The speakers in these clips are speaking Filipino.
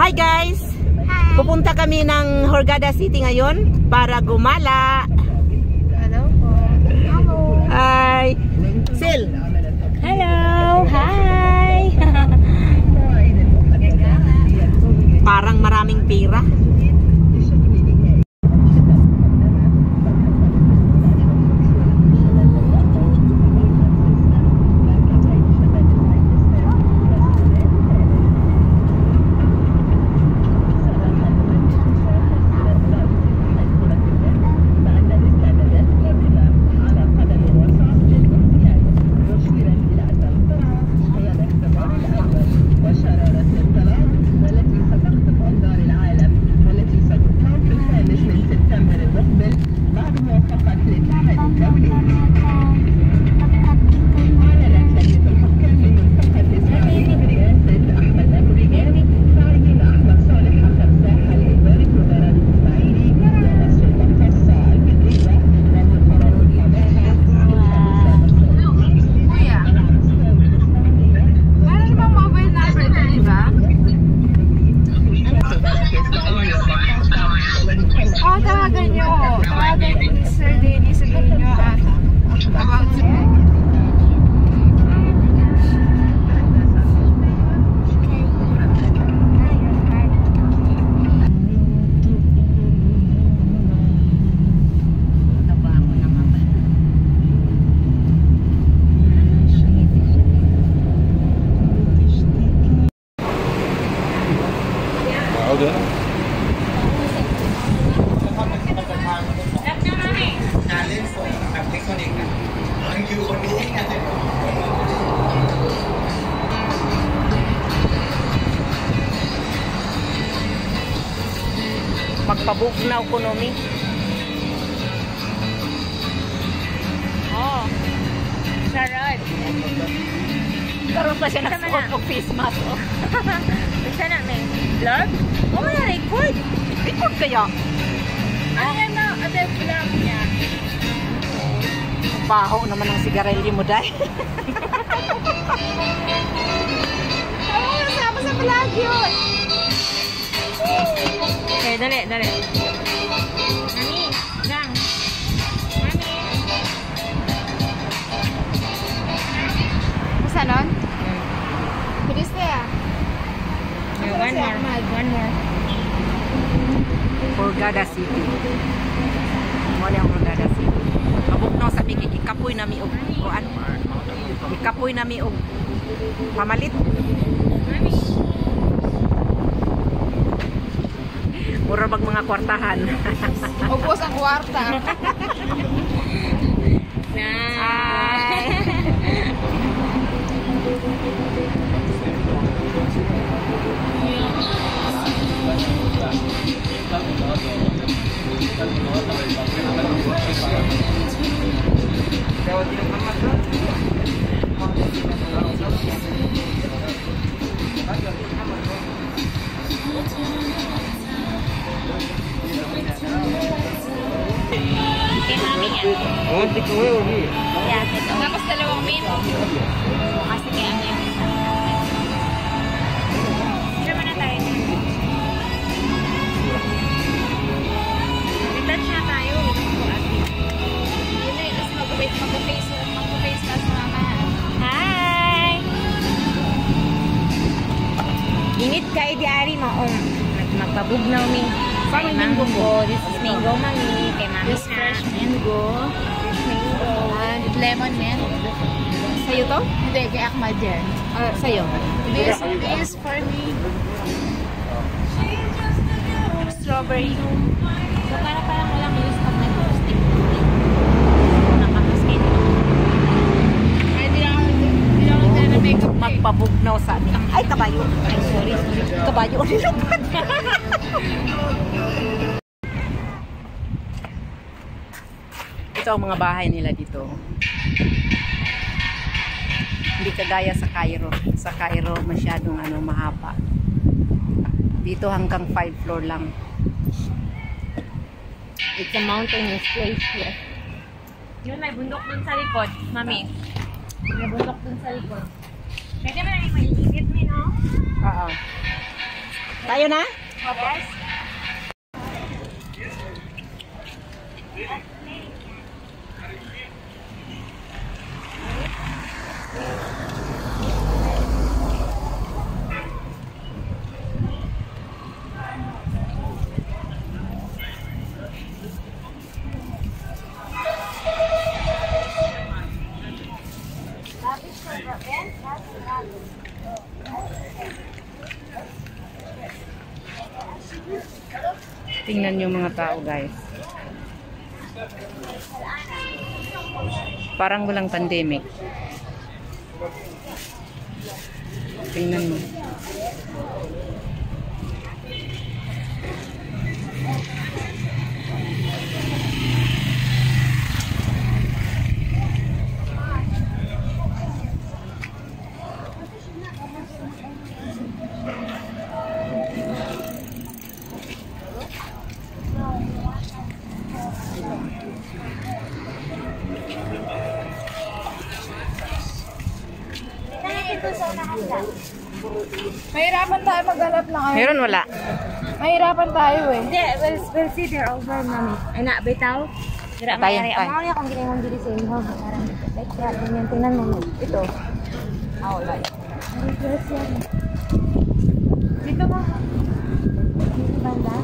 Hi guys! Hi! Pupunta kami ng Hurghada City ngayon para gumala. Hello po. Hello! Hi! Sil! Hello! Hi! Parang maraming pira. Magpabugnaw ko nomi. Oh. Sarap. Karoon pa siya nag-sport of face mask. Isa na, may Vlog? oh, may record. Record kaya? Ay, ano? Ate, vlog niya. Baho naman ang sigarilyo mo, Day. Ano nga sama sa vlog yun? Okay, dali, dali. Mami, gang. Mami. Masa nun? Bilis na ya. One more. One more. Hurghada City. Muna yung Hurghada City. Mabugnaw sa bigay. Ikapoy na mi og kuan. Ikapoy na mi og pamalit. Mami. Mura bag mga kwartahan. Ubos ang kwarta. Hi. Oh, yeah, tapos dalawang min. Kasi kaya ano yung isa. Naman na tayo. Retouch na tayo. Yun tapos mag-face na sa mama. Hi! Init kayo di ari mo. Magpabugnaw mi. Kay mango. This is mango, mami. Kay mami na. Fresh mango. And lemon mint. Sa'yo to? Hindi, kay Ahmad yan. Sa'yo. This is for me. Strawberry. So, parang walang use pag nag-stick. Nakakas kayo. Ay, di ako na makeup. Magpabugnaw sa atin. Ay, kabayo. Ay, sorry. Kabayo. Nilupad. Ito ang mga bahay nila dito. Hindi kagaya sa Cairo. Sa Cairo masyadong mahaba. Dito hanggang 5 floor lang. It's a mountainous place here. Yun, may bundok dun sa likod, mami. May bundok dun sa likod. Pwede mo na yung maiinit, no? Oo. Tayo na? Yes. Tingnan yung mga tao, guys. Parang walang pandemic. Tingnan mo. Mahirapan tayo maghanap ng ano. Meron wala? Mahirapan tayo eh. Hindi, we'll see there over, mami. Ay na, bitaw. Dira Tayo, mayari. tayo. Ang mga kung ginawang diri sa inyo. Parang like that. Ganyan, tingnan mo. Ito. Wala. Yes, yan. Dito mo. Dito banda.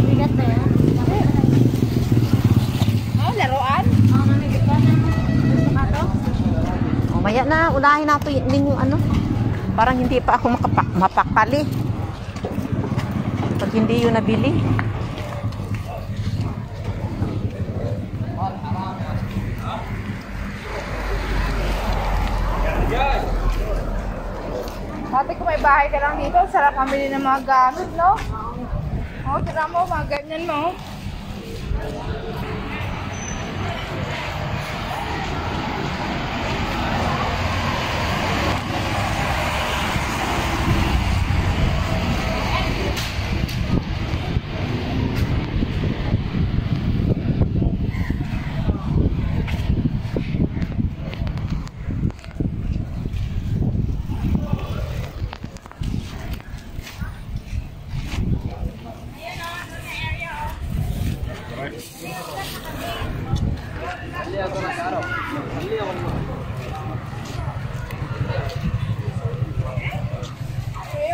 Bigat na yan. Oh, laruan? Oo, mami. Dito na. Gusto ka to? Maya na, unahin nato din yung ano. Parang hindi pa ako mapakali. Pag hindi yun nabili. Dati kung may bahay ka lang dito, sarap mamili ng mga gamit, no? Oh, tira mo, mga ganyan mo.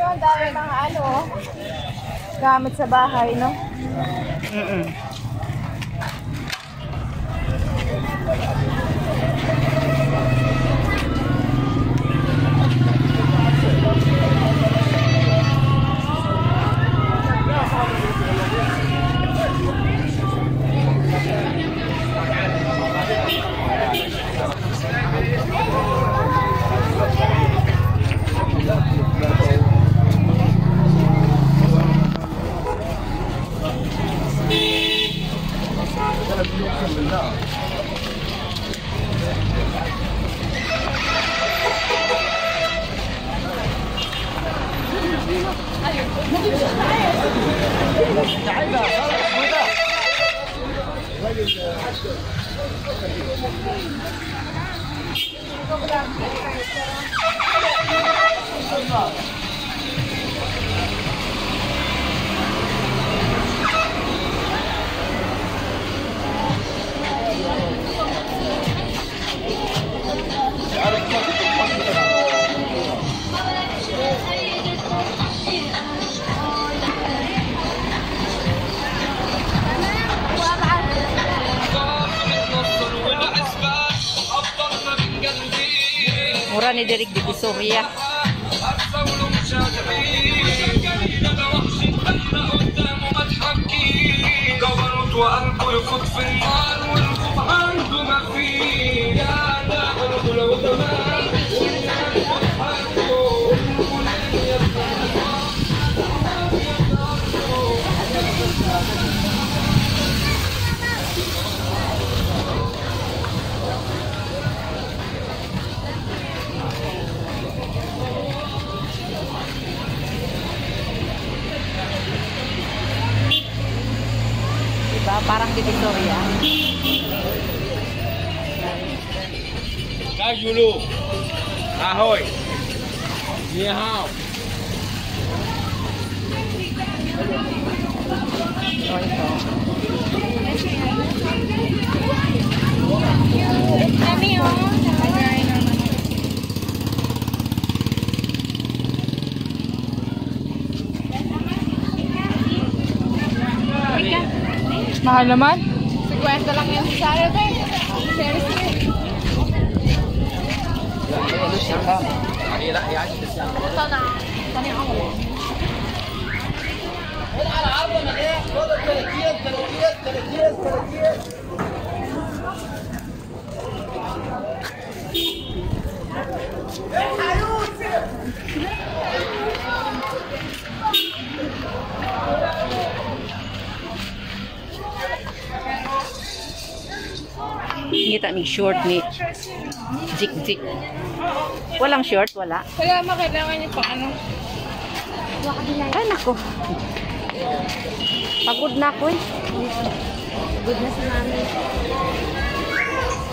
Ang dami mga ano, gamit sa bahay, no? Mura ni Derek di Visoria. وقلبه يفوت في النار والخوف عنده ما فيه يا نعرض لو تمام Diba? Parang di Victoria. Kagulu. Ahoy. Oh, ito. Dami oh. Mahal naman. 50 lang yan sa Saturday. Seriously. Ito na. Tani ako. Kita ni short ni Jik. Walang short, wala. Kaya makailangan niyo pa ano. Ay, nako. Pagod na ako eh. Good na si mami.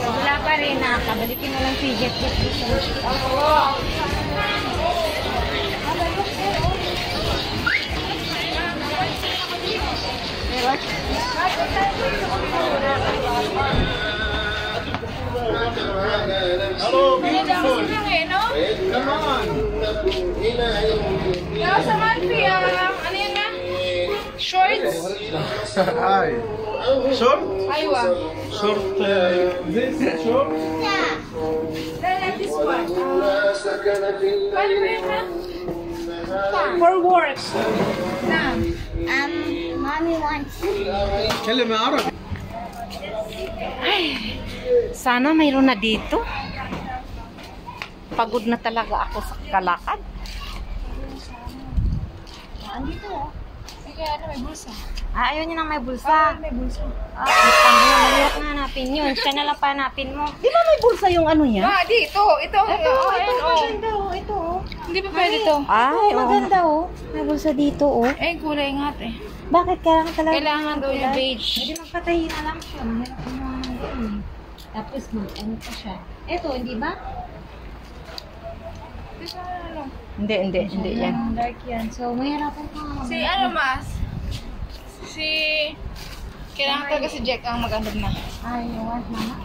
Wala pa rin na. Kabalikin mo lang si Jet. Kaya sa Manfi, ano yan na? Shorts? Hi. Short? Aywa. Short, this short? Then this one. Paano ba yan na? For work. Na. Mommy wants. كلمة عربي. Sana mayroon na dito. Pagod na talaga ako sa kalakad. Andito oh. Sige, ano may bulsa? Ayaw niya nang may bulsa. May bulsa. Mahirap na hanapin yun. Siya na lang pa hanapin mo. Di ba may bulsa yung ano niya? Dito. Ito. Ito, maganda oh. Ito oh. Hindi pa pwede to. Ay, oo. Maganda oh. May bulsa dito oh. Eh, kulay nga eh. Bakit kailangan talaga? Kailangan daw yung beige. Hindi magpatahi na lang siya. Mahirap mo naman yun. Tapos ano pa siya. Ito, hindi ba? Hindi yan. Dark yan. So, mahirapan ka nga. Si ano mas? Kailangan talaga si Jack ang mag-andog na. Ay, you want mama?